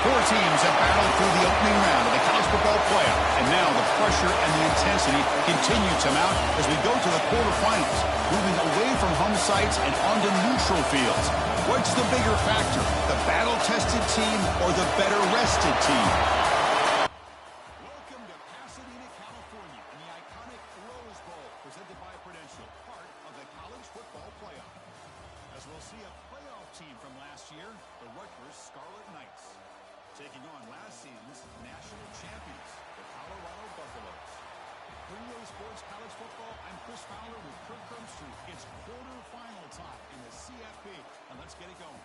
Four teams have battled through the opening round of the college football playoff, and now the pressure and the intensity continue to mount as we go to the quarterfinals, moving away from home sites and onto neutral fields. What's the bigger factor, the battle-tested team or the better-rested team? Welcome to Pasadena, California, in the iconic Rose Bowl, presented by Prudential, part of the college football playoff. As we'll see a playoff team from last year, the Rutgers Scarlet Knights, taking on last season's national champions, the Colorado Buffaloes. Premier Sports College Football, I'm Chris Fowler with Kirk Crumbstreet. It's quarterfinal time in the CFP, and let's get it going.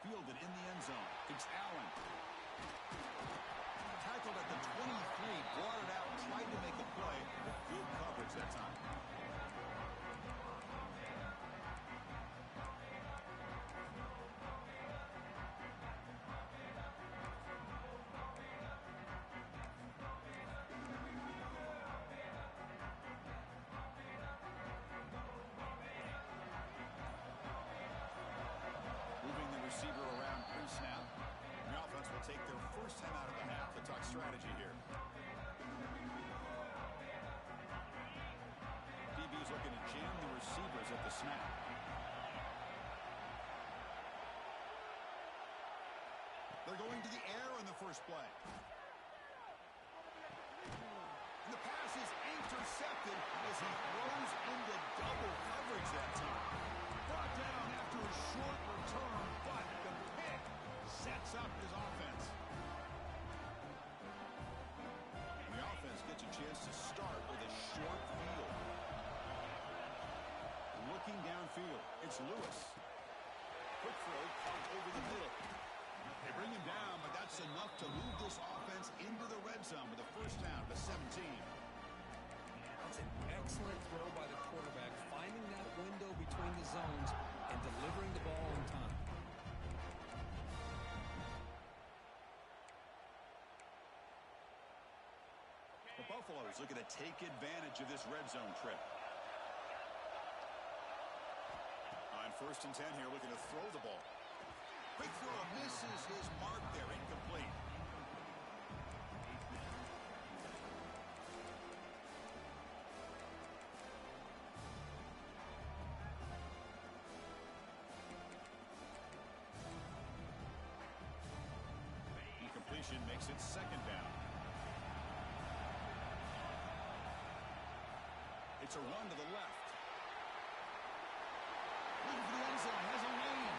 Fielded in the end zone. It's Allen. Tackled at the 23, brought it out, tried to make a play. Good coverage that time. Receiver around pre-snap. The offense will take their first time out of the half. The tuck strategy here. DB's looking to jam the receivers at the snap. They're going to the air on the first play. And the pass is intercepted as he throws into double coverage that time. Brought down after a short return, but the pick sets up his offense. And the offense gets a chance to start with a short field. Looking downfield, it's Lewis. Quick throw, caught over the middle. They bring him down, but that's enough to move this offense into the red zone with a first down to 17. That's an excellent throw by the quarterback, finding that window between the zones and delivering the ball on time. The Buffaloes looking to take advantage of this red zone trip. On 1st and 10 here, looking to throw the ball. Quick throw, misses his mark there, incomplete. Incompletion makes it second down. It's a run to the left. Looking for the end zone, has a lane.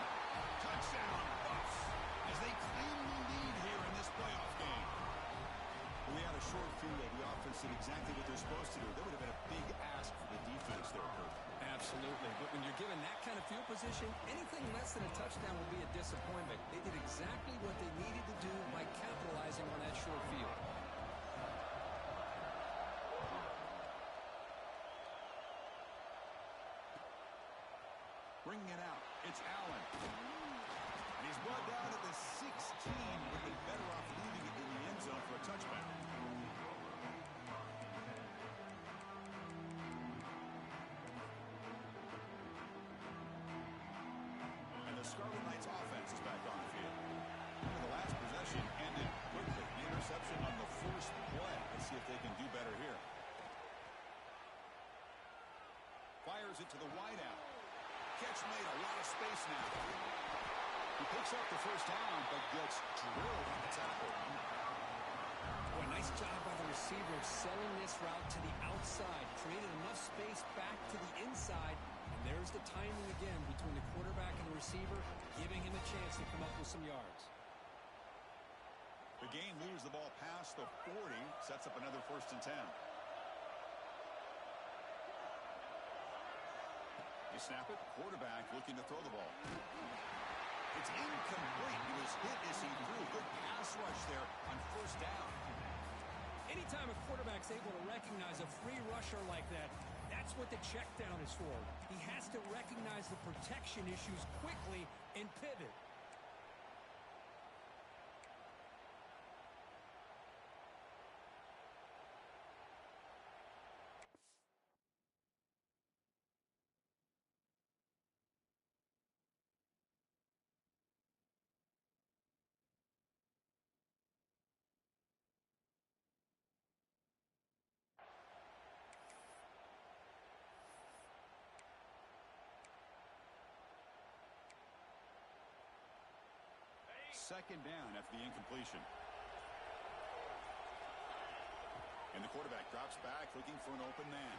Touchdown, Buffs, as they claim the lead here in this playoff game. When they had a short field, the offense did exactly what they're supposed to do. That would have been a big ask for the defense there, Kurt. Absolutely, but when you're given that kind of field position, anything less than a touchdown will be a disappointment. They did exactly what they needed to do by capitalizing on that short field. Bringing it out, it's Allen. And he's brought down at the 16. Would have been better off leaving it in the end zone for a touchback. And the Scarlet Knights offense is back on the field. The last possession ended quickly. The interception on the first play. Let's see if they can do better here. Fires it to the wideout. Catch made, a lot of space now. He picks up the first down, but gets drilled on the tackle. Boy, nice job by the receiver of selling this route to the outside. Created enough space back to the inside. And there's the timing again between the quarterback and the receiver, giving him a chance to come up with some yards. The game moves the ball past the 40, sets up another 1st and 10. You snap it, quarterback looking to throw the ball. It's incomplete. He was hit as he threw. Good pass rush there on first down. Anytime a quarterback's able to recognize a free rusher like that, that's what the check down is for. He has to recognize the protection issues quickly and pivot. Second down after the incompletion. And the quarterback drops back looking for an open man.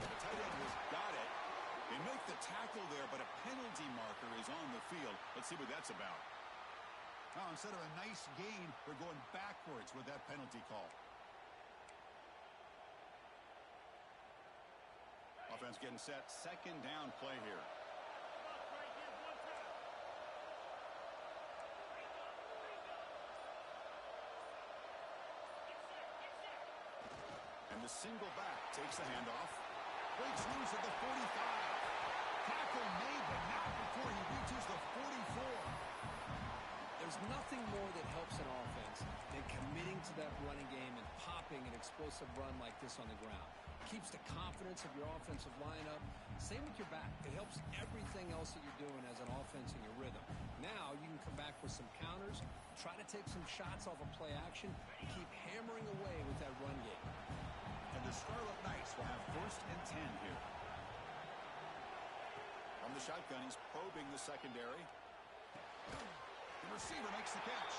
The tight end has got it. They make the tackle there, but a penalty marker is on the field. Let's see what that's about. Oh, instead of a nice gain, they're going backwards with that penalty call. Offense getting set. Second down play here. And the single back takes the handoff. Breaks loose at the 45. Tackle made, but not before he reaches the 44. There's nothing more that helps an offense than committing to that running game and popping an explosive run like this on the ground. Keeps the confidence of your offensive lineup. Same with your back. It helps everything else that you're doing as an offense in your rhythm. Now you can come back with some counters, try to take some shots off of play action, keep hammering away with that run game. And the Scarlet Knights will have 1st and 10 here. From the shotgun, he's probing the secondary. The receiver makes the catch.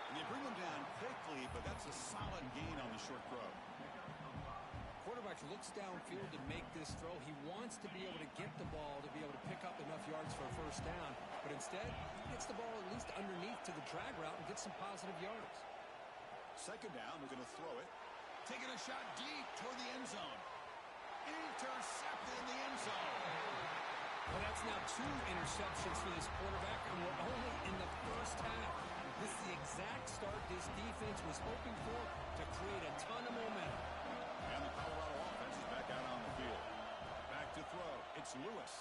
And they bring him down quickly, but that's a solid gain on the short throw. Quarterback looks downfield to make this throw. He wants to be able to get the ball to be able to pick up enough yards for a first down. But instead, he gets the ball at least underneath to the drag route and gets some positive yards. Second down, they're going to throw it. Taking a shot deep toward the end zone. Intercepted in the end zone. Well, that's now 2 interceptions for this quarterback, and we're only in the first half. This is the exact start this defense was hoping for to create a ton of momentum. And the Colorado offense is back out on the field. Back to throw. It's Lewis.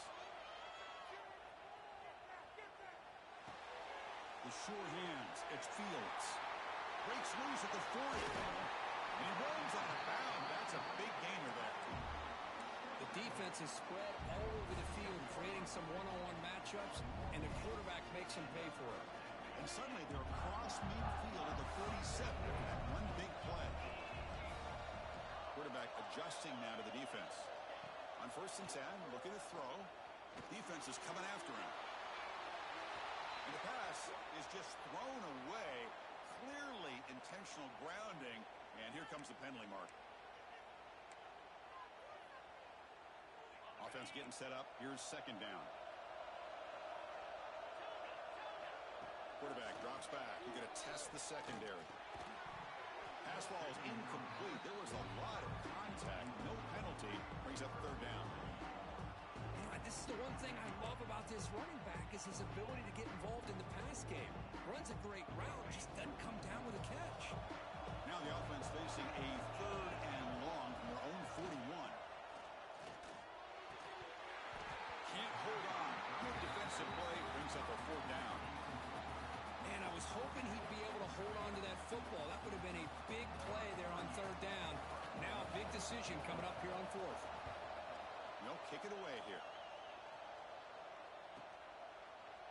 The sure hands. It's Fields. Breaks loose at the 40. And he runs out of bounds. That's a big gainer there. The defense is spread all over the field, creating some one-on-one matchups, and the quarterback makes him pay for it. And suddenly they're across midfield at the 47 after that one big play. Quarterback adjusting now to the defense. On 1st and 10, looking to throw. Defense is coming after him. And the pass is just thrown away. Clearly intentional grounding. And here comes the penalty mark. Offense getting set up. Here's second down. Quarterback drops back. You're going to test the secondary. Pass ball is incomplete. There was a lot of contact. No penalty. Brings up 3rd down. This is the one thing I love about this running back is his ability to get involved in the pass game. Runs a great route, just doesn't come down with a catch. Now the offense facing a 3rd and long from their own 41. Can't hold on. Good defensive play. Brings up a 4th down. Man, I was hoping he'd be able to hold on to that football. That would have been a big play there on 3rd down. Now a big decision coming up here on 4th. No, kick it away here.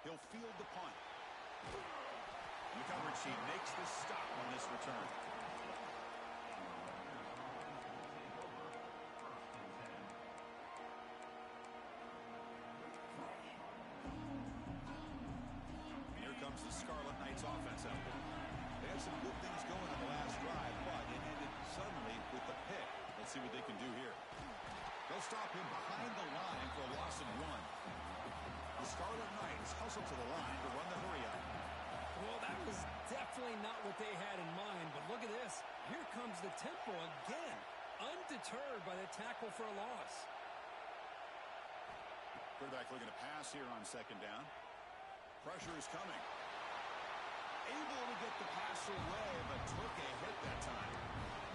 He'll field the punt. The coverage sheet makes the stop on this return. Here comes the Scarlet Knights offense out there. They had some good things going on the last drive, but it ended suddenly with the pick. Let's see what they can do here. They'll stop him behind the line for a loss of 1. The Scarlet Knights hustle to the line to run the hurry-up. Well, that was definitely not what they had in mind, but look at this. Here comes the tempo again, undeterred by the tackle for a loss. Quarterback looking to pass here on 2nd down. Pressure is coming. Able to get the pass away, but took a hit that time.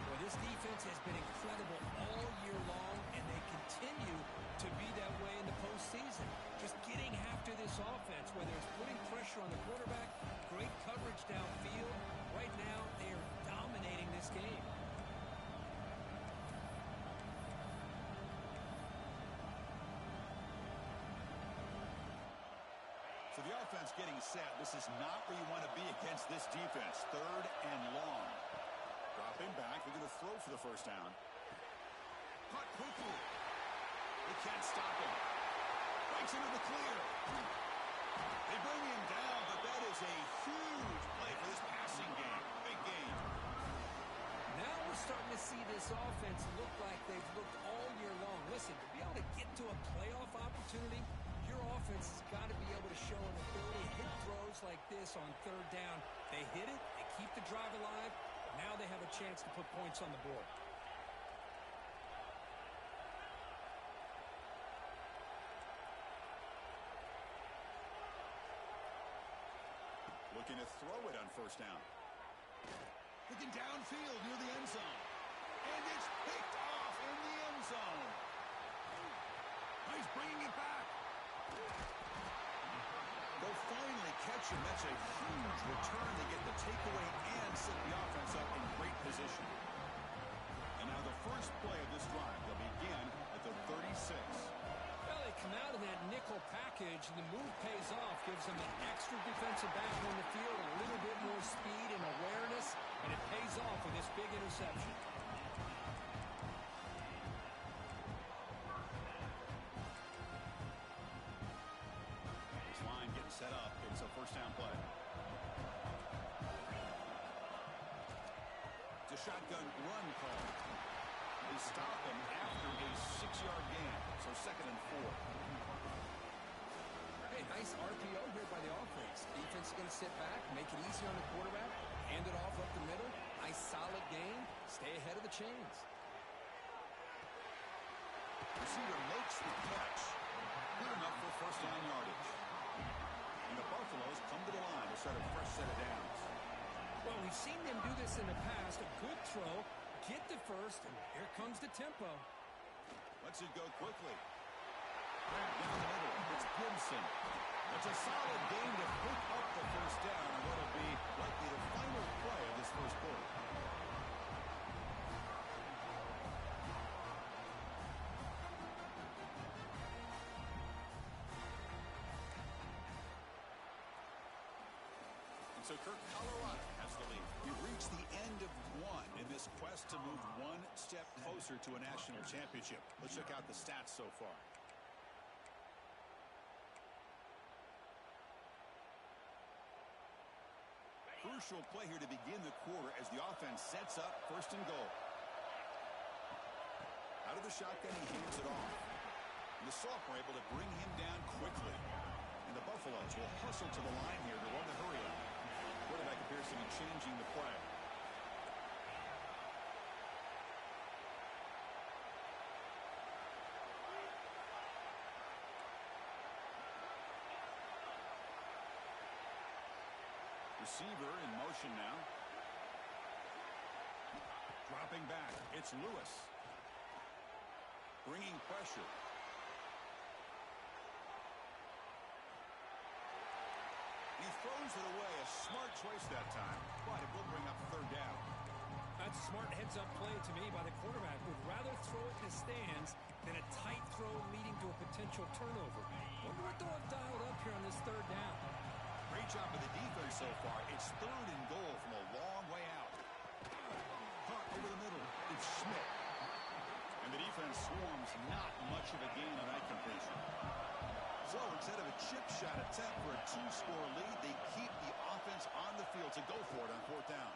Well, this defense has been incredible all year long, and they continue to be that way in the postseason. Just getting after this offense, whether it's putting pressure on the quarterback, great coverage downfield. Right now, they are dominating this game. So the offense getting set. This is not where you want to be against this defense. 3rd and long. Dropping back. They're going to throw for the first down. Caught quickly. They can't stop him. Breaks into the clear. They bring him down, but that is a huge play for this passing game. Big game. Now we're starting to see this offense look like they've looked all year long. Listen, to be able to get to a playoff opportunity, your offense has got to be able to show an ability to hit throws like this on 3rd down. They hit it, they keep the drive alive. Now they have a chance to put points on the board. Looking to throw it on 1st down. Looking downfield near the end zone. And it's picked off in the end zone. He's bringing it back. They'll finally catch him. That's a huge return. They get the takeaway and set the offense up in great position. And now the first play of this drive. They'll begin at the 36. Well, they come out in that nickel package, and the move pays off. Gives them an extra defensive back on the field, a little bit more speed and awareness, and it pays off with this big interception. Set up. It's a 1st down play. It's a shotgun run call. They stop him after a 6-yard gain. So 2nd and 4. Hey, nice RPO here by the offense. Defense is going to sit back, make it easy on the quarterback, hand it off up the middle. Nice solid game. Stay ahead of the chains. Receiver makes the catch. Good enough for 1st down yardage. And the Buffaloes come to the line to start a fresh set of downs. Well, we've seen them do this in the past. A good throw, get the first, and here comes the tempo. Lets it go quickly. Down the middle, it's Gibson. It's a solid game to pick up the 1st down, and what'll be likely the final play of this first quarter. So Kirk, Colorado has the lead. We've reached the end of one in this quest to move one step closer to a national championship. Let's check out the stats so far. Crucial play here to begin the quarter as the offense sets up 1st and goal. Out of the shotgun, he hands it off. And the Sophomore able to bring him down quickly. And the Buffaloes will hustle to the line here to run the hurry up. Quarterback appears to be changing the play. Receiver in motion now. Dropping back. It's Lewis. Bringing pressure. He throws it away. A smart choice that time, but it will bring up 3rd down. That's a smart heads-up play to me by the quarterback. Would rather throw it in the stands than a tight throw leading to a potential turnover. Wonder what they'll have dialed up here on this 3rd down. Great job of the defense so far. It's 3rd and goal from a long way out. Caught over the middle. It's Schmidt. And the defense swarms not much of a gain on that completion. So instead of a chip shot attempt for a 2-score lead, they keep the offense on the field to go for it on 4th down.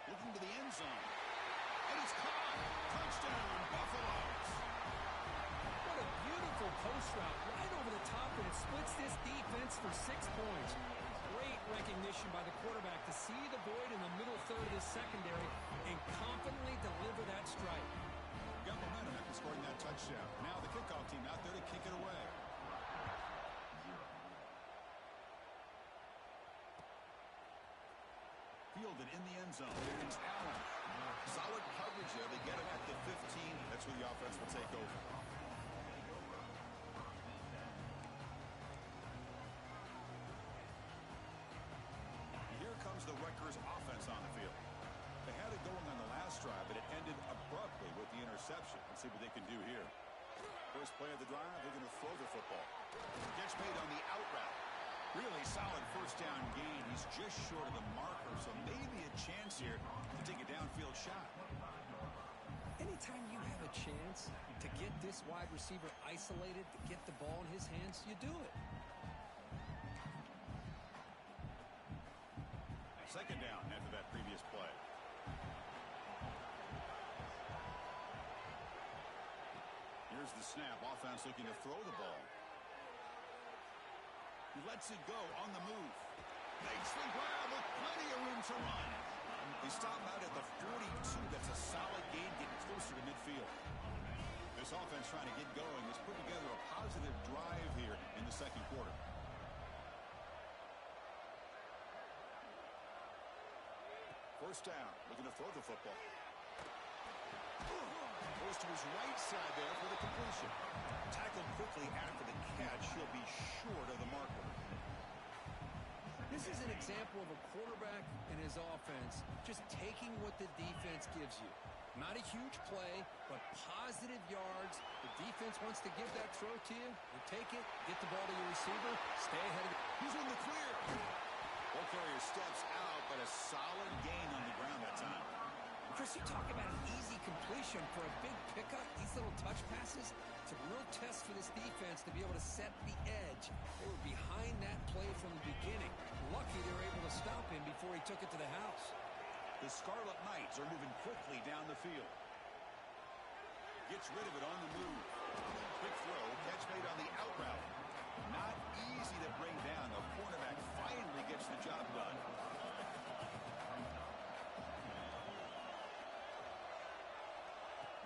Looking to the end zone. And it's caught. Touchdown, Buffaloes. What a beautiful post route right over the top, and it splits this defense for 6 points. Great recognition by the quarterback to see the void in the middle third of this secondary and confidently deliver that strike. Got momentum after scoring that touchdown. Now the kickoff team out there to kick it away. fielded in the end zone. It's Allen. Solid coverage there. They get him at the 15. That's where the offense will take over. Here comes the Rutgers offense on the field. They had it going on the last drive, but it ended abruptly with the interception. Let's see what they can do here. First play of the drive, they're going to throw the football. Gets made on the out route. Really solid first down gain. He's just short of the marker, so maybe a chance here to take a downfield shot. Anytime you have a chance to get this wide receiver isolated, to get the ball in his hands, you do it. Second down after that previous play. Here's the snap. Offense looking to throw the ball. He lets it go on the move. Makes the grab with plenty of room to run. They stop out at the 42. That's a solid gain, getting closer to midfield. This offense trying to get going has put together a positive drive here in the second quarter. First down, looking to throw the football. Goes to his right side there for the completion. Tackled quickly after the catch. He'll be short of the marker. This is an example of a quarterback and his offense just taking what the defense gives you. Not a huge play, but positive yards. The defense wants to give that throw to you. You take it, get the ball to your receiver, stay ahead of it. He's in the clear. Ball carrier steps out, but a solid gain on the ground that time. Chris, you talk about an easy completion for a big pickup. These little touch passes, it's a real test for this defense to be able to set the edge. They were behind that play from the beginning. Lucky they were able to stop him before he took it to the house. The Scarlet Knights are moving quickly down the field. Gets rid of it on the move. Quick throw, catch made on the out route. Not easy to bring down. The cornerback finally gets the job done.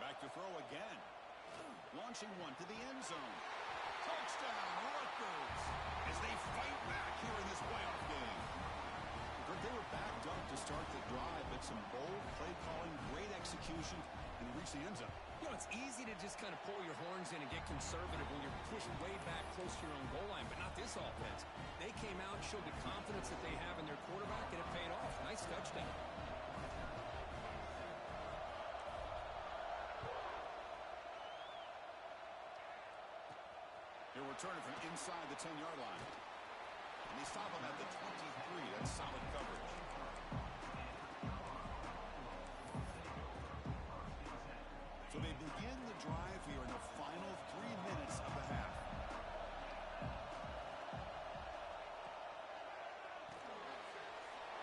Back to throw again. Launching one to the end zone. Touchdown, Rutgers, as they fight back here in this playoff game. But they were backed up to start the drive, but some bold play calling, great execution, and reach the end zone. You know, it's easy to just kind of pull your horns in and get conservative when you're pushed way back close to your own goal line, but not this offense. They came out, showed the confidence that they have in their quarterback, and it paid off. Nice touchdown. They're returning from inside the 10-yard line. And they stop him at the 23. That's solid coverage. So they begin the drive here in the final 3 minutes of the half.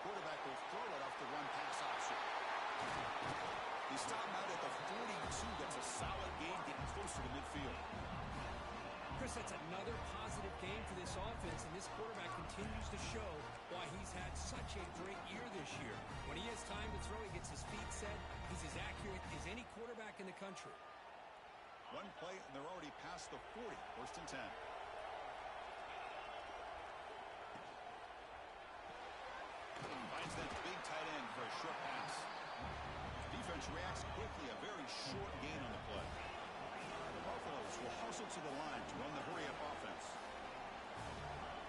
Quarterback will throw it off the run pass option. They stop him out at the 42. That's a solid gain, getting closer to midfield. Chris, that's another positive game for this offense, and this quarterback continues to show why he's had such a great year this year. When he has time to throw, he gets his feet set. He's as accurate as any quarterback in the country. One play, and they're already past the 40. First and 10. Finds that big tight end for a short pass. Defense reacts quickly. A very short gain on the play. Buffaloes will hustle to the line to run the hurry-up offense.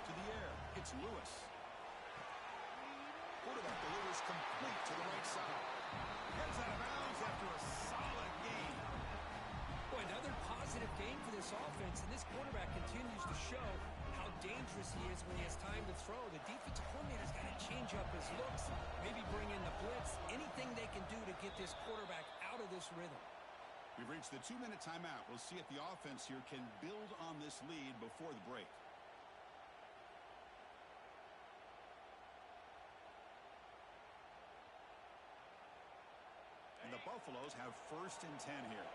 To the air, it's Lewis. Quarterback delivers complete to the right side. Gets out of bounds after a solid gain. Boy, another positive game for this offense, and this quarterback continues to show how dangerous he is when he has time to throw. The defensive coordinator's got to change up his looks, maybe bring in the blitz, anything they can do to get this quarterback out of this rhythm. We've reached the 2-minute timeout. We'll see if the offense here can build on this lead before the break. And the Buffaloes have first and 10 here.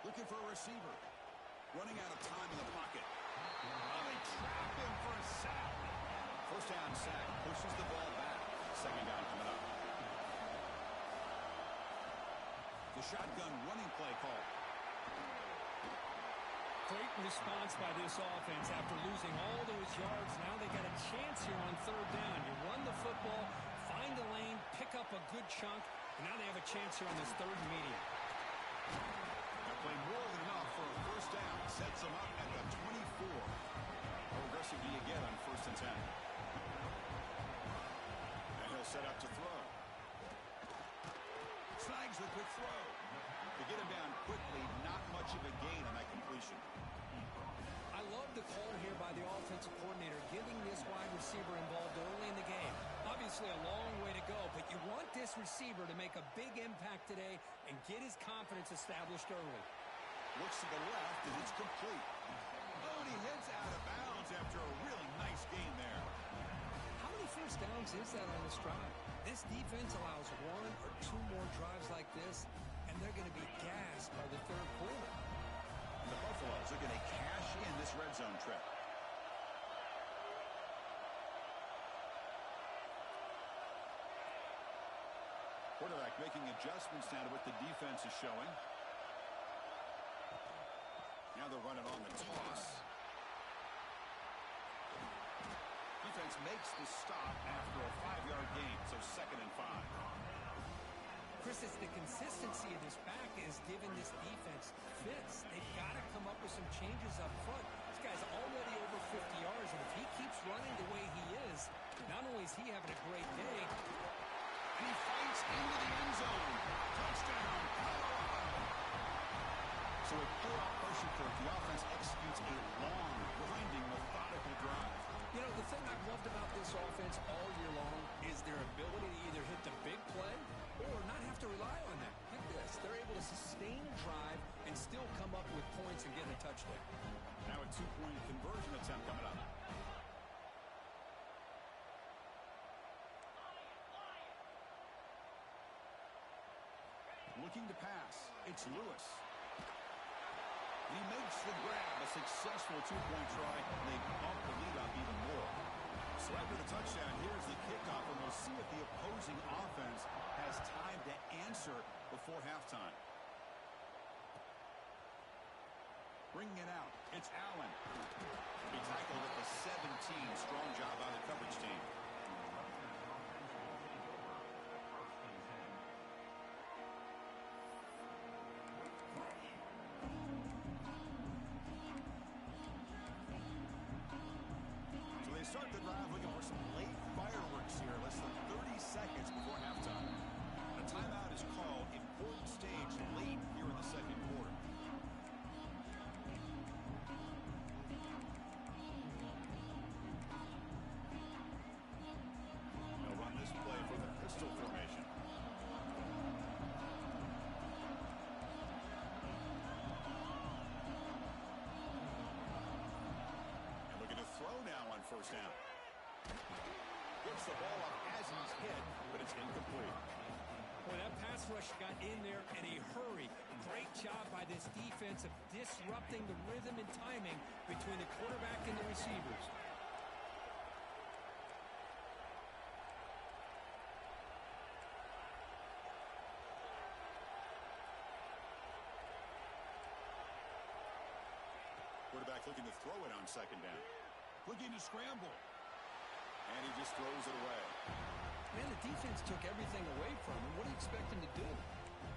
Looking for a receiver. Running out of time in the pocket. Oh, they trap him for a sack. First down sack. Pushes the ball back. Second down coming up. The shotgun running play call. Great response by this offense after losing all those yards. Now they got a chance here on third down. You run the football, find a lane, pick up a good chunk, and now they have a chance here on this third and medium. They're playing more than enough for a first down. Sets them up at the 24. How aggressive do you get on 1st and 10? And he'll set up to throw. Snags the quick throw. To get him down quickly, not much of a gain on that completion. I love the call here by the offensive coordinator, getting this wide receiver involved early in the game. Obviously a long way to go, but you want this receiver to make a big impact today and get his confidence established early. Looks to the left, and it's complete. Oh, and he heads out of bounds after a really nice gain there. How many first downs is that on this drive? This defense allows 1 or 2 more drives like this, and they're going to be gassed by the third quarter. The Buffaloes are going to cash in this red zone trip. Quarterback making adjustments now to what the defense is showing. Now they're running on the toss. Defense makes the stop after a 5-yard gain, so 2nd and 5. Chris, it's the consistency of this back is giving this defense fits. They've got to come up with some changes up front. This guy's already over 50 yards, and if he keeps running the way he is, not only is he having a great day, and he fights into the end zone. Touchdown, Colorado. So a pull-out pressure curve, the offense executes a long, grinding, methodical drive. You know, the thing I've loved about this offense all year long is their ability to either hit the big play or not have to rely on that. Look at this. They're able to sustain a drive and still come up with points and get a touchdown. Now a 2-point conversion attempt coming up. Looking to pass. It's Lewis. He makes the grab. A successful 2-point try. They bump the lead up even more. So after the touchdown, here's the kickoff, and we'll see if the opposing offense has time to answer before halftime. Bringing it out, it's Allen. He tackled at the 17. Strong job by the coverage team. Start the drive looking for some late fireworks here. Less than 30 seconds before halftime. A timeout is called. Important stage late here in the 2nd quarter. They'll run this play from the pistol formation. Throw now on 1st down. Gets the ball up as he's hit, but it's incomplete. Boy, that pass rush got in there in a hurry. Great job by this defense of disrupting the rhythm and timing between the quarterback and the receivers. Quarterback looking to throw it on 2nd down. Looking to scramble. And he just throws it away. Man, the defense took everything away from him. What do you expect him to do?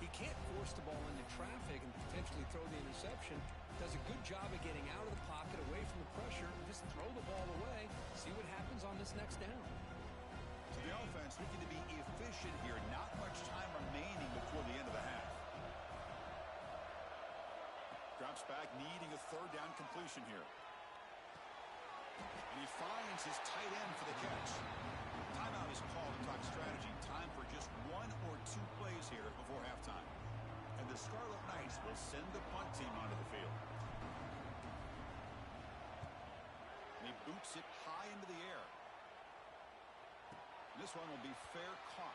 He can't force the ball into traffic and potentially throw the interception. Does a good job of getting out of the pocket, away from the pressure, and just throw the ball away. See what happens on this next down. So the offense looking to be efficient here. Not much time remaining before the end of the half. Drops back, needing a 3rd down completion here. And he finds his tight end for the catch. Timeout is called to talk strategy. Time for just 1 or 2 plays here before halftime. And the Scarlet Knights will send the punt team onto the field. And he boots it high into the air. And this one will be fair caught.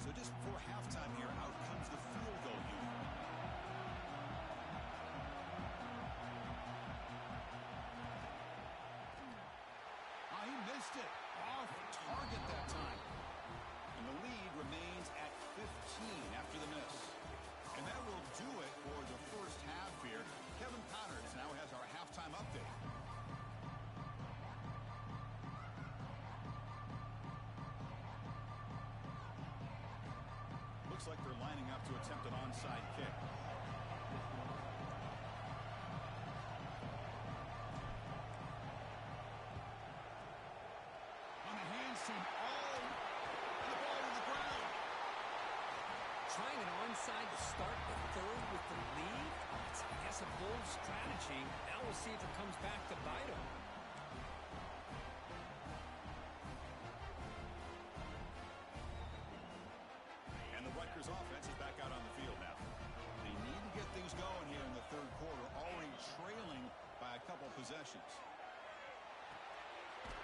So just before halftime here, out comes the field goal unit. missed it. Off target that time. And the lead remains at 15 after the miss. And that will do it for the first half here. Kevin Connors now has our halftime update. Looks like they're lining up to attempt an onside kick. On the hands team, and the ball to the ground. Trying an onside to start the third with the lead. It's, I guess, a bold strategy. Now we'll see if it comes back to bite him. And the Rutgers offense is back out on the field now. They need to get things going here in the third quarter, already trailing by a couple possessions.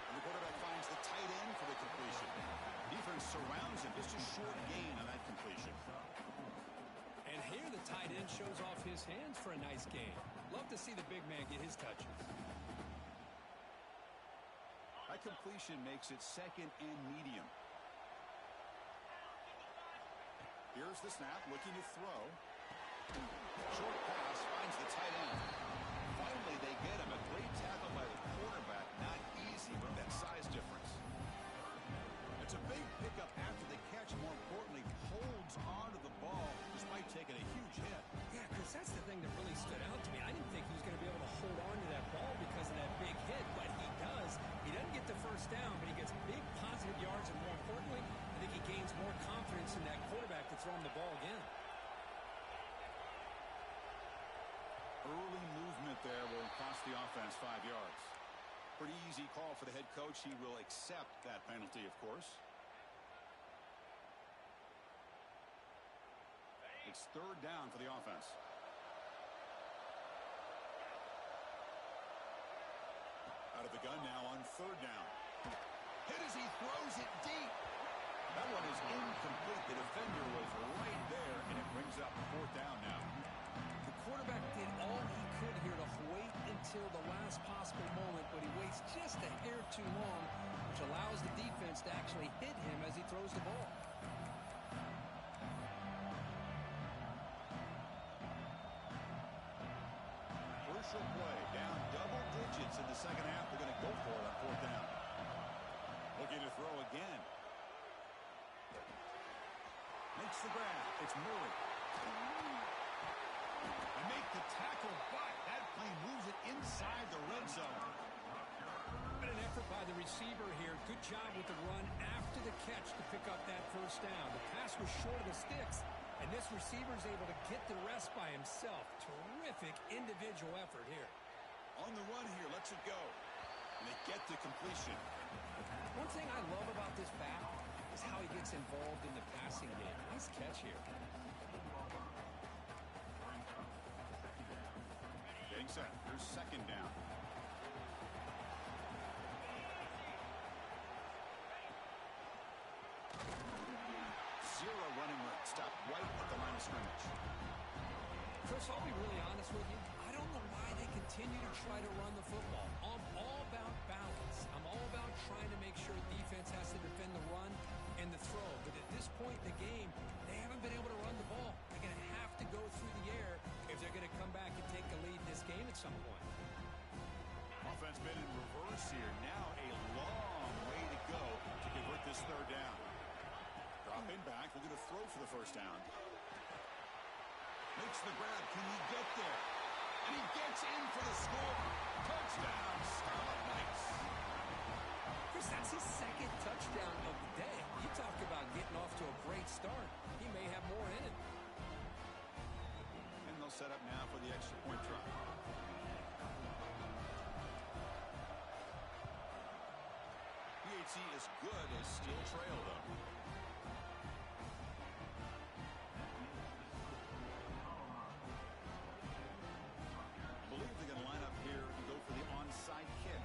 And the quarterback finds the tight end for the completion. Defense surrounds him. Just a short gain on that completion. And here the tight end shows off his hands for a nice game. Love to see the big man get his touches. That completion makes it second and medium. Here's the snap, looking to throw. Short pass finds the tight end. Finally, they get him. A great tackle by the quarterback. Not easy with that size difference. It's a big pickup after the catch. More importantly, holds on to the ball despite taking a huge hit. Yeah, Chris, that's the thing that really stood out to me. I didn't think he was going to be able to hold on to that ball because of that big hit, but he does. He doesn't get the first down, but he gets big positive yards, and more importantly, I think he gains more confidence in that quarterback to throw him the ball again. Early movement there will cost the offense 5 yards. Pretty easy call for the head coach. He will accept that penalty, of course. It's third down for the offense. Out of the gun now on third down. Hit as he throws it deep. That one is incomplete. The defender was right there, and it brings up fourth down now. The quarterback did all he could here to wait until the last possible moment, but he waits just a hair too long, which allows the defense to actually hit him as he throws the ball. Crucial play, down double digits in the second half. They're going to go for it on fourth down. Looking to throw again. Makes the grab. It's Murray. And make the tackle, but that play moves it inside the red zone. But an effort by the receiver here. Good job with the run after the catch to pick up that first down. The pass was short of the sticks, and this receiver is able to get the rest by himself. Terrific individual effort here. On the run here, lets it go. And they get the completion. One thing I love about this back is how he gets involved in the passing game. Nice catch here. Getting set. Here's second down. Zero running room. Stop right at the line of scrimmage. Chris, I'll be really honest with you. I don't know why they continue to try to run the football. I'm all about balance. I'm all about trying to make sure defense has to defend the run and the throw. But at this point in the game, they haven't been able to run the ball. They're going to have to go through the air if they're going to come back and take the lead in this game at some point. Offense been in reverse here. Now a long way to go to convert this third down. Dropping back, looking to throw for the first down. Makes the grab. Can he get there? And he gets in for the score. Touchdown, Scarlet Knights. Chris, that's his second touchdown of the day. You talk about getting off to a great start. He may have more in it. And they'll set up now for the extra point try. PHC is good as still trail, though. I believe they're going to line up here and go for the onside kick.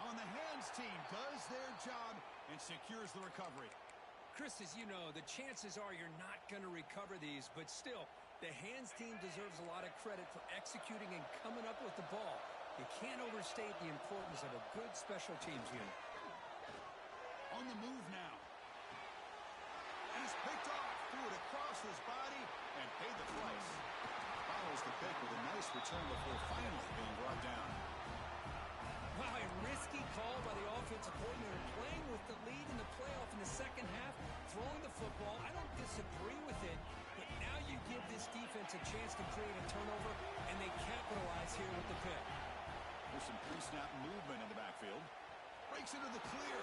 On the hands team does their job and secures the recovery. Chris, as you know, the chances are you're not going to recover these, but still, The hands team deserves a lot of credit for executing and coming up with the ball. You can't overstate the importance of a good special teams unit. On the move now. And he's picked off, threw it across his body, and paid the price. Follows the pick with a nice return before finally being brought down. Wow, a risky call by the offensive coordinator, playing with the lead in the playoff in the second half, throwing the football. I don't disagree with it, but now you give this defense a chance to create a turnover, and they capitalize here with the pick. There's some pre-snap movement in the backfield. Breaks into the clear.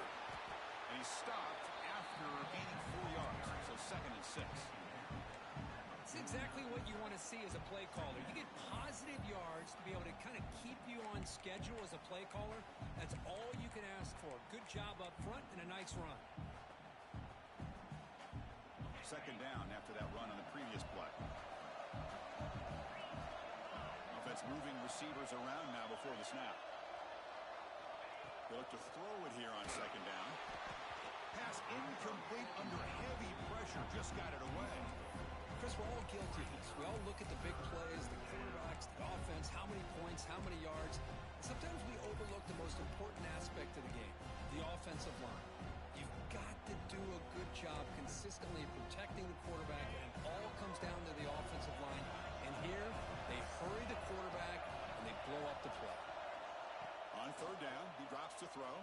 And he's stopped after gaining 4 yards, so 2nd and 6. It's exactly what you want to see as a play caller. You get positive yards to be able to kind of keep you on schedule as a play caller. That's all you can ask for. Good job up front and a nice run. 2nd down after that run on the previous play. Offense moving receivers around now before the snap. They look to throw it here on 2nd down. Pass incomplete under heavy pressure. Just got it away. Chris, we're all guilty of this. We all look at the big plays, the quarterbacks, the offense, how many points, how many yards. Sometimes we overlook the most important aspect of the game, the offensive line. You've got to do a good job consistently protecting the quarterback, and it all comes down to the offensive line. And here, they hurry the quarterback, and they blow up the play. On 3rd down, he drops to throw.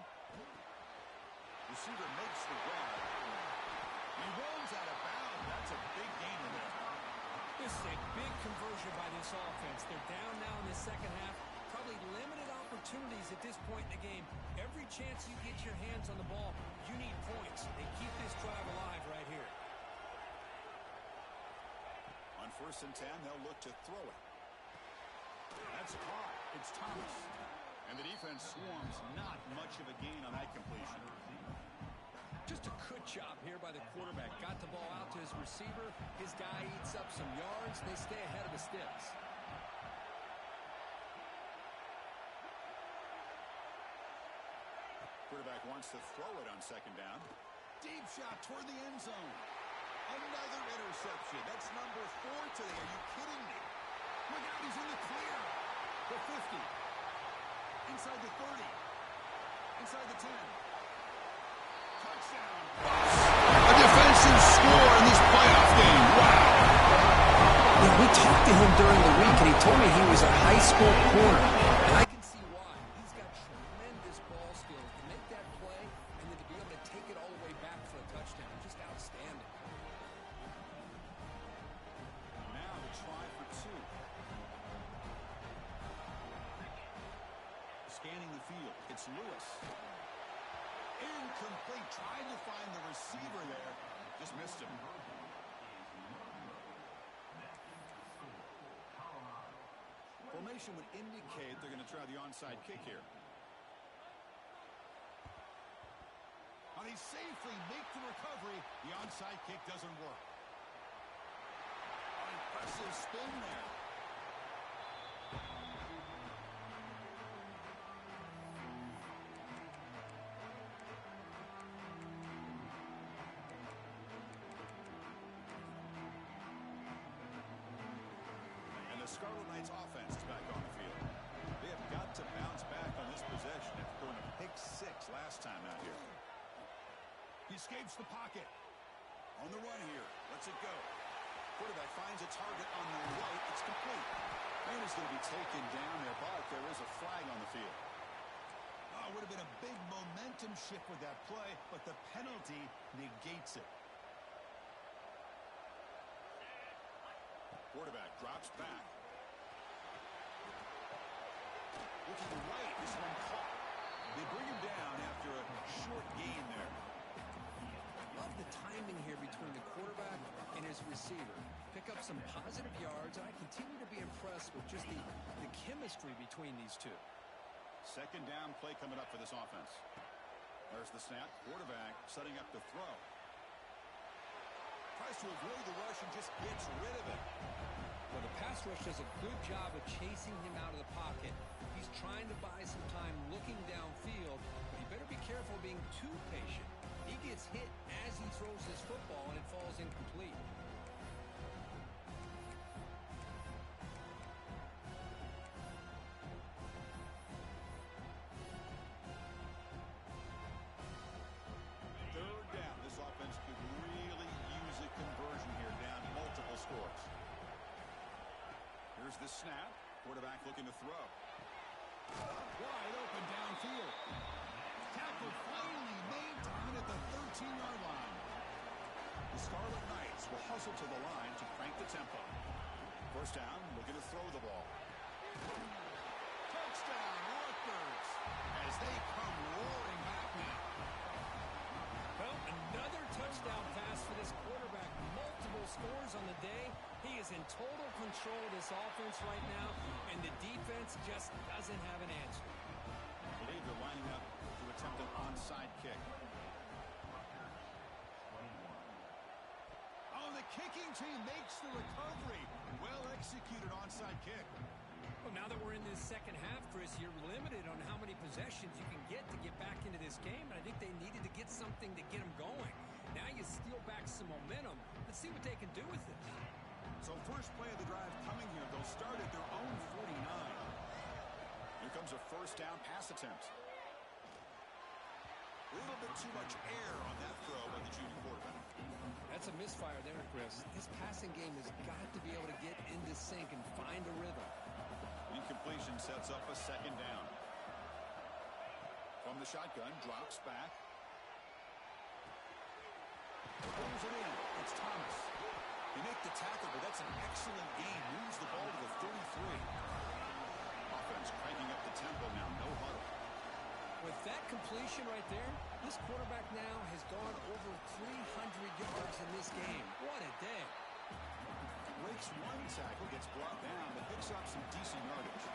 Receiver makes the grab. He rolls out of bounds. That's a big gainer there. This is a big conversion by this offense. They're down now in the second half. Probably limited opportunities at this point in the game. Every chance you get your hands on the ball, you need points. They keep this drive alive right here. On 1st and 10, they'll look to throw it. That's caught. It's Thomas. And the defense swarms. Not much of a gain on that completion. Just a good job here by the quarterback. Got the ball out to his receiver. His guy eats up some yards. They stay ahead of the sticks. Quarterback wants to throw it on 2nd down. Deep shot toward the end zone. Another interception. That's number 4 today. Are you kidding me? Look out, he's in the clear. The 50. Inside the 30. Inside the 10. Touchdown. A defensive score in this playoff game. Wow. Yeah, we talked to him during the week, and he told me he was a high school corner. And I can see why. He's got tremendous ball skills to make that play, and then to be able to take it all the way back for a touchdown. Just outstanding. Now the try for 2. Scanning the field. It's Lewis. Incomplete. Trying to find the receiver there. Just missed him. Formation would indicate they're going to try the onside kick here. And he safely make the recovery. The onside kick doesn't work. An impressive spin there. Scarlet Knights offense is back on the field. They have got to bounce back on this possession after going to pick 6 last time out here. He escapes the pocket. On the run here. Lets it go. Quarterback finds a target on the right. It's complete. Man is going to be taken down there, but there is a flag on the field. Oh, it would have been a big momentum shift with that play, but the penalty negates it. Quarterback drops back. Looking right, this one caught. They bring him down after a short gain there. Love the timing here between the quarterback and his receiver. Pick up some positive yards, and I continue to be impressed with just the chemistry between these two. 2nd down play coming up for this offense. There's the snap. Quarterback setting up the throw. Tries to avoid the rush and just gets rid of it. Well, the pass rush does a good job of chasing him out of the pocket. He's trying to buy some time looking downfield, but he better be careful being too patient. He gets hit as he throws his football, and it falls incomplete. Here's the snap. Quarterback looking to throw. Wide open downfield. Tackle finally made down at the 13-yard line. The Scarlet Knights will hustle to the line to crank the tempo. First down, looking to throw the ball. Touchdown, Rutgers, as they come roaring back now. Well, another touchdown pass for this quarterback. Multiple scores on the day. He is in total control of this offense right now, and the defense just doesn't have an answer. I believe they're lining up to attempt an onside kick. Oh, the kicking team makes the recovery. Well executed onside kick. Well, now that we're in this second half, Chris, you're limited on how many possessions you can get to get back into this game, and I think they needed to get something to get them going. Now you steal back some momentum. Let's see what they can do with this. So first play of the drive coming here. They'll start at their own 49. Here comes a first down pass attempt. A little bit too much air on that throw by the junior quarterback. That's a misfire there, Chris. His passing game has got to be able to get into sync and find a rhythm. Incompletion sets up a second down. From the shotgun, drops back. Pulls it in. It's Thomas. They make the tackle, but that's an excellent gain. Moves the ball to the 33. Offense cranking up the tempo now. No huddle. With that completion right there, this quarterback now has gone over 300 yards in this game. What a day. Breaks one tackle, gets brought down, but picks up some decent yardage.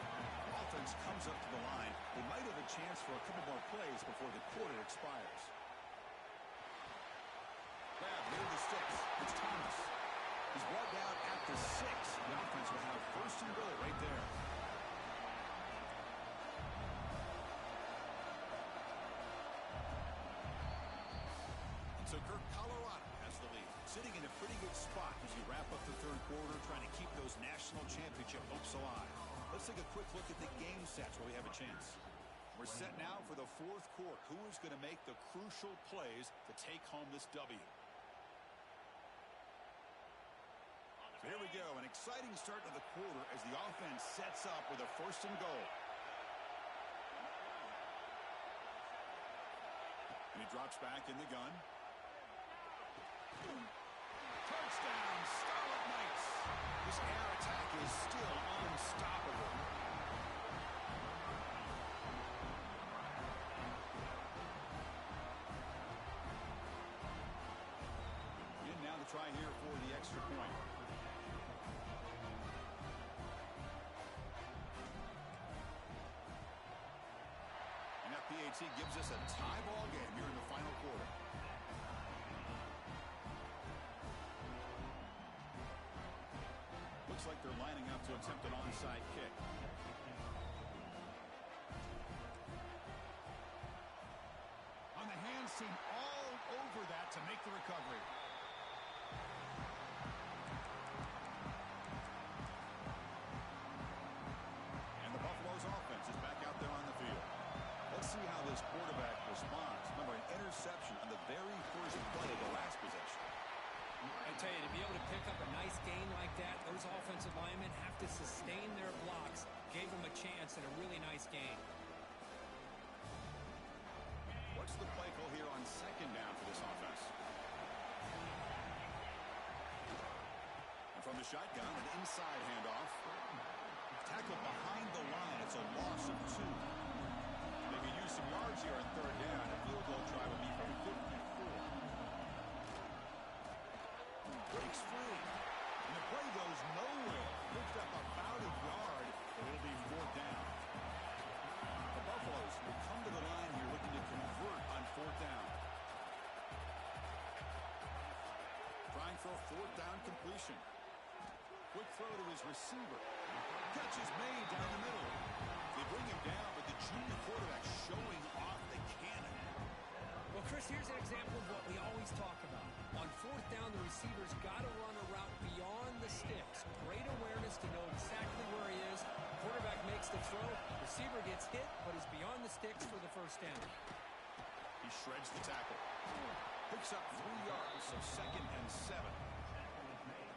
Offense comes up to the line. They might have a chance for a couple more plays before the quarter expires. Grab near the sticks. It's Thomas. He's brought down at the 6. The offense will have first and goal right there. And so Kirk, Colorado has the lead. Sitting in a pretty good spot as you wrap up the third quarter, trying to keep those national championship hopes alive. Let's take a quick look at the game sets where we have a chance. We're set now for the fourth quarter. Who is going to make the crucial plays to take home this W? So here we go, an exciting start to the quarter as the offense sets up with a first and goal. And he drops back in the gun. Touchdown, Scarlet Knights. This air attack is still unstoppable. And now the try here for the extra point. And that PAT gives us a tie ball game here in the final quarter. Looks like they're lining up to attempt an onside kick. On the hands team all over that to make the recovery. And the Buffalo's offense is back out there on the field. Let's see how this quarterback responds. Remember, an interception on the very first play of the last possession. I tell you, to be able to pick up a nice gain like that, those offensive linemen have to sustain their blocks. Gave them a chance at a really nice gain. What's the play call here on second down for this offense? And from the shotgun, an inside handoff. Tackled behind the line. It's a loss of 2. They can use some yards here on third down. A field goal try would be from 54. Breaks free. And the play goes nowhere. Picked up about a yard, but it'll be fourth down. The Buffaloes will come to the line here looking to convert on fourth down. Trying for a fourth down completion. Quick throw to his receiver. Catch is made down the middle. They bring him down, but the junior quarterback showing off the cannon. Well, Chris, here's an example of what we always talk about. On fourth down, the receiver's got to run a route beyond the sticks. Great awareness to know exactly where he is. Quarterback makes the throw. Receiver gets hit, but is beyond the sticks for the first down. He shreds the tackle. Picks up 3 yards, so 2nd and 7.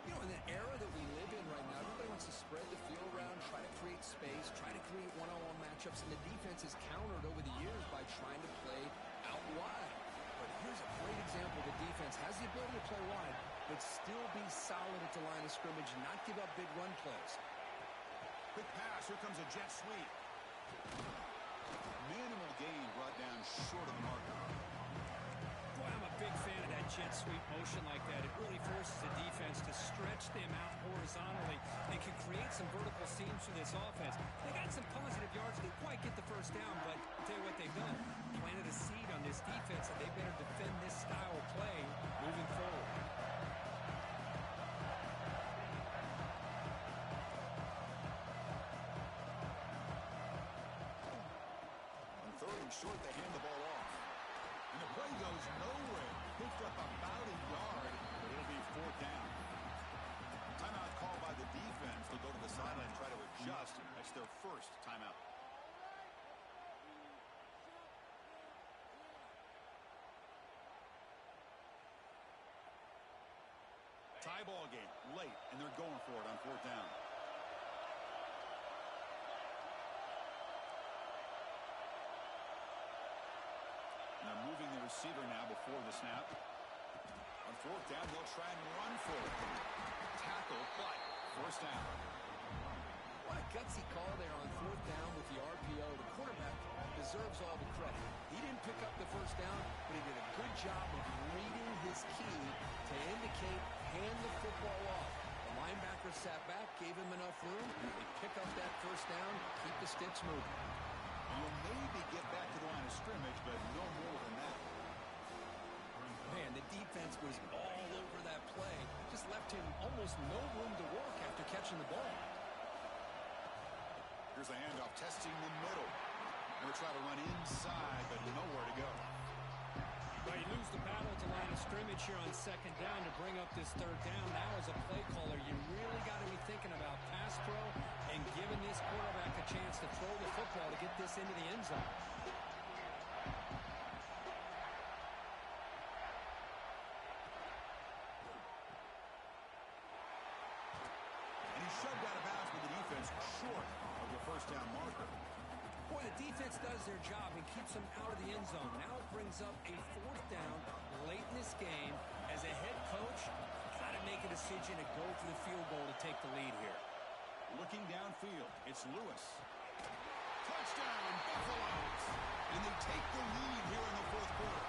You know, in the era that we live in right now, everybody wants to spread the field around, try to create space, try to create one-on-one matchups, and the defense has countered over the years by trying to play out wide. But here's a great example. The defense has the ability to play wide, but still be solid at the line of scrimmage and not give up big run plays. Quick pass. Here comes a jet sweep. Minimal gain brought down short of the marker. Boy, I'm a big fan of that jet sweep motion like that. It really forces the defense to stretch them out horizontally and can create some vertical seams for this offense. They got some positive yards. Didn't quite get the first down, but I'll tell you what they've done. Planted a seed on this defense, and they better defend this style of play moving forward. Short, they hand the ball off. And the play goes nowhere. Picked up about a yard, but it'll be fourth down. Timeout called by the defense. They'll go to the sideline and try to adjust. That's their first timeout. Tie ball game late, and they're going for it on fourth down. They're moving the receiver now before the snap. On fourth down, they'll try and run for it. Tackle, but first down. What a gutsy call there on fourth down with the RPO. The quarterback deserves all the credit. He didn't pick up the first down, but he did a good job of reading his key to indicate hand the football off. The linebacker sat back, gave him enough room. They pick up that first down, keep the sticks moving. You'll maybe get back to the line of scrimmage, but no more than that. Man, the defense was all over that play. Just left him almost no room to work after catching the ball. Here's a handoff, testing the middle. They'll try to run inside, but nowhere to go. Well, you lose the battle at the line of scrimmage here on second down to bring up this third down. Now, as a play caller, you really got to be thinking about pass pro and giving this quarterback a chance to throw the football to get this into the end zone. And he's shoved out of bounds with the defense short of the first down marker. Boy, the defense does their job and keeps them out of the end zone. Now it brings up a fourth down late in this game. As a head coach, got to make a decision to go for the field goal to take the lead here. Looking downfield, it's Lewis. Touchdown, Buffaloes! And they take the lead here in the fourth quarter.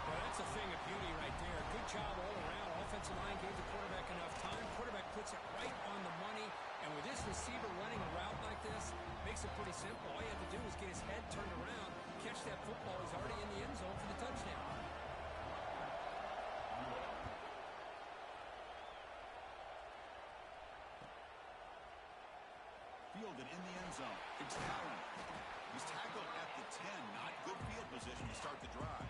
Well, that's a thing of beauty right there. Good job all around. Offensive line gave the quarterback enough time. Quarterback puts it right on the money. And with this receiver running a route like this, makes it pretty simple. All you have to do is get his head turned around, catch that football. He's already in the end zone for the touchdown. Fielded in the end zone. It's Allen. He's tackled at the 10. Not good field position to start the drive.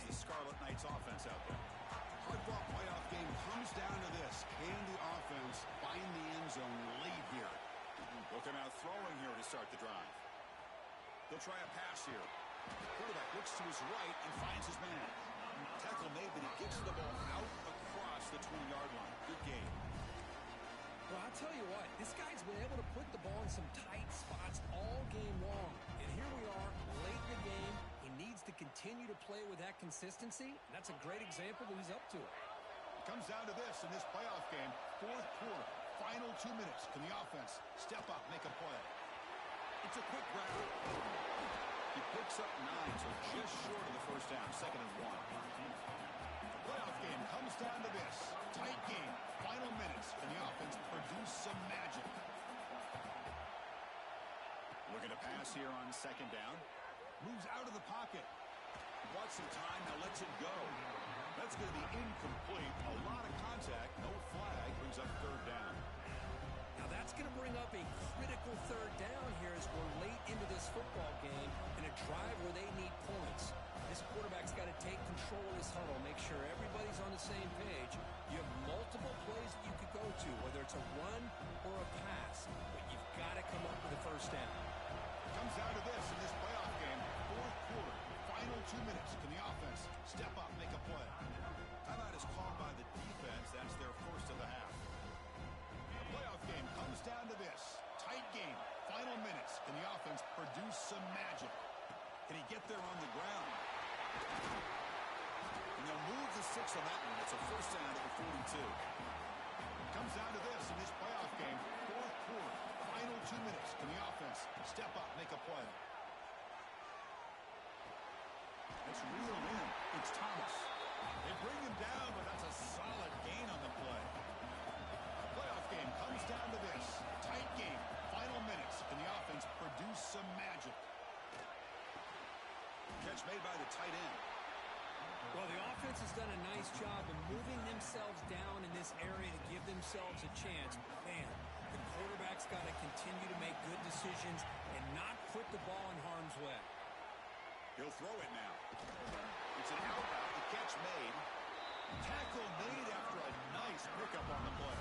The Scarlet Knights offense out there. Hard-fought playoff game comes down to this. Can the offense find the end zone late here? They'll come out throwing here to start the drive. They'll try a pass here. Quarterback looks to his right and finds his man. Tackle made, but he gets the ball out across the 20-yard line. Good game. Well, I'll tell you what, this guy's been able to put the ball in some tight spots all game long. And here we are, late in the game. He needs to continue to play with that consistency. And that's a great example that he's up to it. It comes down to this in this playoff game. Fourth quarter, final 2 minutes. Can the offense step up, make a play? It's a quick grab. He picks up 9, so just short of the first down, 2nd and 1. The playoff game comes down to this. Tight game, final minutes. Can the offense produce some magic? Looking to pass here on 2nd down. Moves out of the pocket. Wants some time, now lets it go. That's going to be incomplete. A lot of contact, no flag, brings up 3rd down. Now that's going to bring up a critical 3rd down here as we're late into this football game in a drive where they need points. This quarterback's got to take control of this huddle, make sure everybody's on the same page. You have multiple multiple plays that you could go to, whether it's a run or a pass, but you've got to come up with a first down. Comes down to this in this playoff game. Fourth quarter, final 2 minutes. Can the offense step up, make a play? Timeout is called by the defense. That's their first of the half. The playoff game comes down to this. Tight game, final minutes. Can the offense produce some magic? Can he get there on the ground? And they'll move the 6 on that one. It's a first down at the 42. It comes down to this in this playoff game. Fourth quarter, final 2 minutes. Can the offense step up, make a play? It's reeled in. It's Thomas. They bring him down, but that's a solid gain on the play. The playoff game comes down to this. Tight game, final minutes. Can the offense produce some magic? Catch made by the tight end. Well, the offense has done a nice job of moving themselves down in this area to give themselves a chance. Man, the quarterback's got to continue to make good decisions and not put the ball in harm's way. He'll throw it now. It's an out route. The catch made. Tackle made after a nice pickup on the play.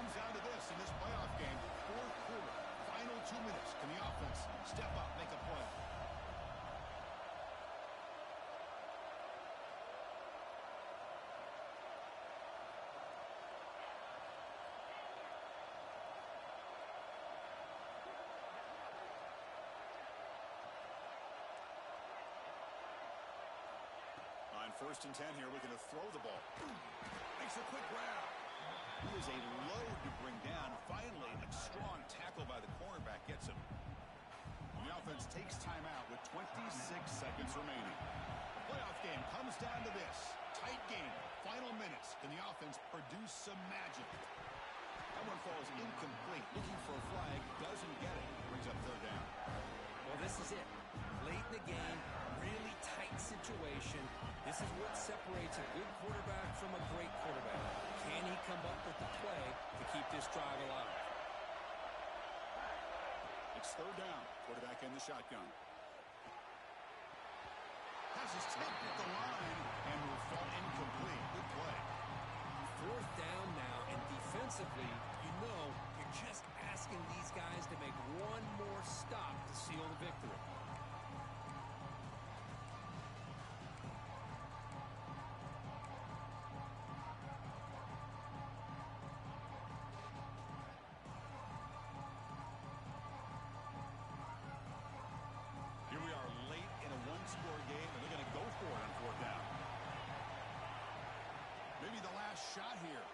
Comes down to this in this playoff game. Fourth quarter, final 2 minutes. Can the offense step up, make a play? First and 10 here, we're going to throw the ball. Makes a quick grab. He is a load to bring down. Finally, a strong tackle by the cornerback gets him. And the offense takes timeout with 26 seconds remaining. The playoff game comes down to this. Tight game, final minutes. Can the offense produce some magic? That one falls incomplete. Looking for a flag, doesn't get it. Brings up third down. Well, this is it. Late in the game, really tight situation. This is what separates a good quarterback from a great quarterback. Can he come up with the play to keep this drive alive? It's third down. Quarterback in the shotgun. Has his tipped at the line and will fall incomplete. Good play. Fourth down now, and defensively, you know, you're just asking these guys to make one more stop to seal the victory. Here we are late in a one-score game, and they're going to go for it on fourth down. Maybe the last shot here.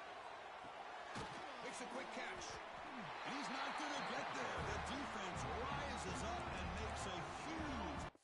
Makes a quick catch. And he's not going to get there. The defense rises up and makes a huge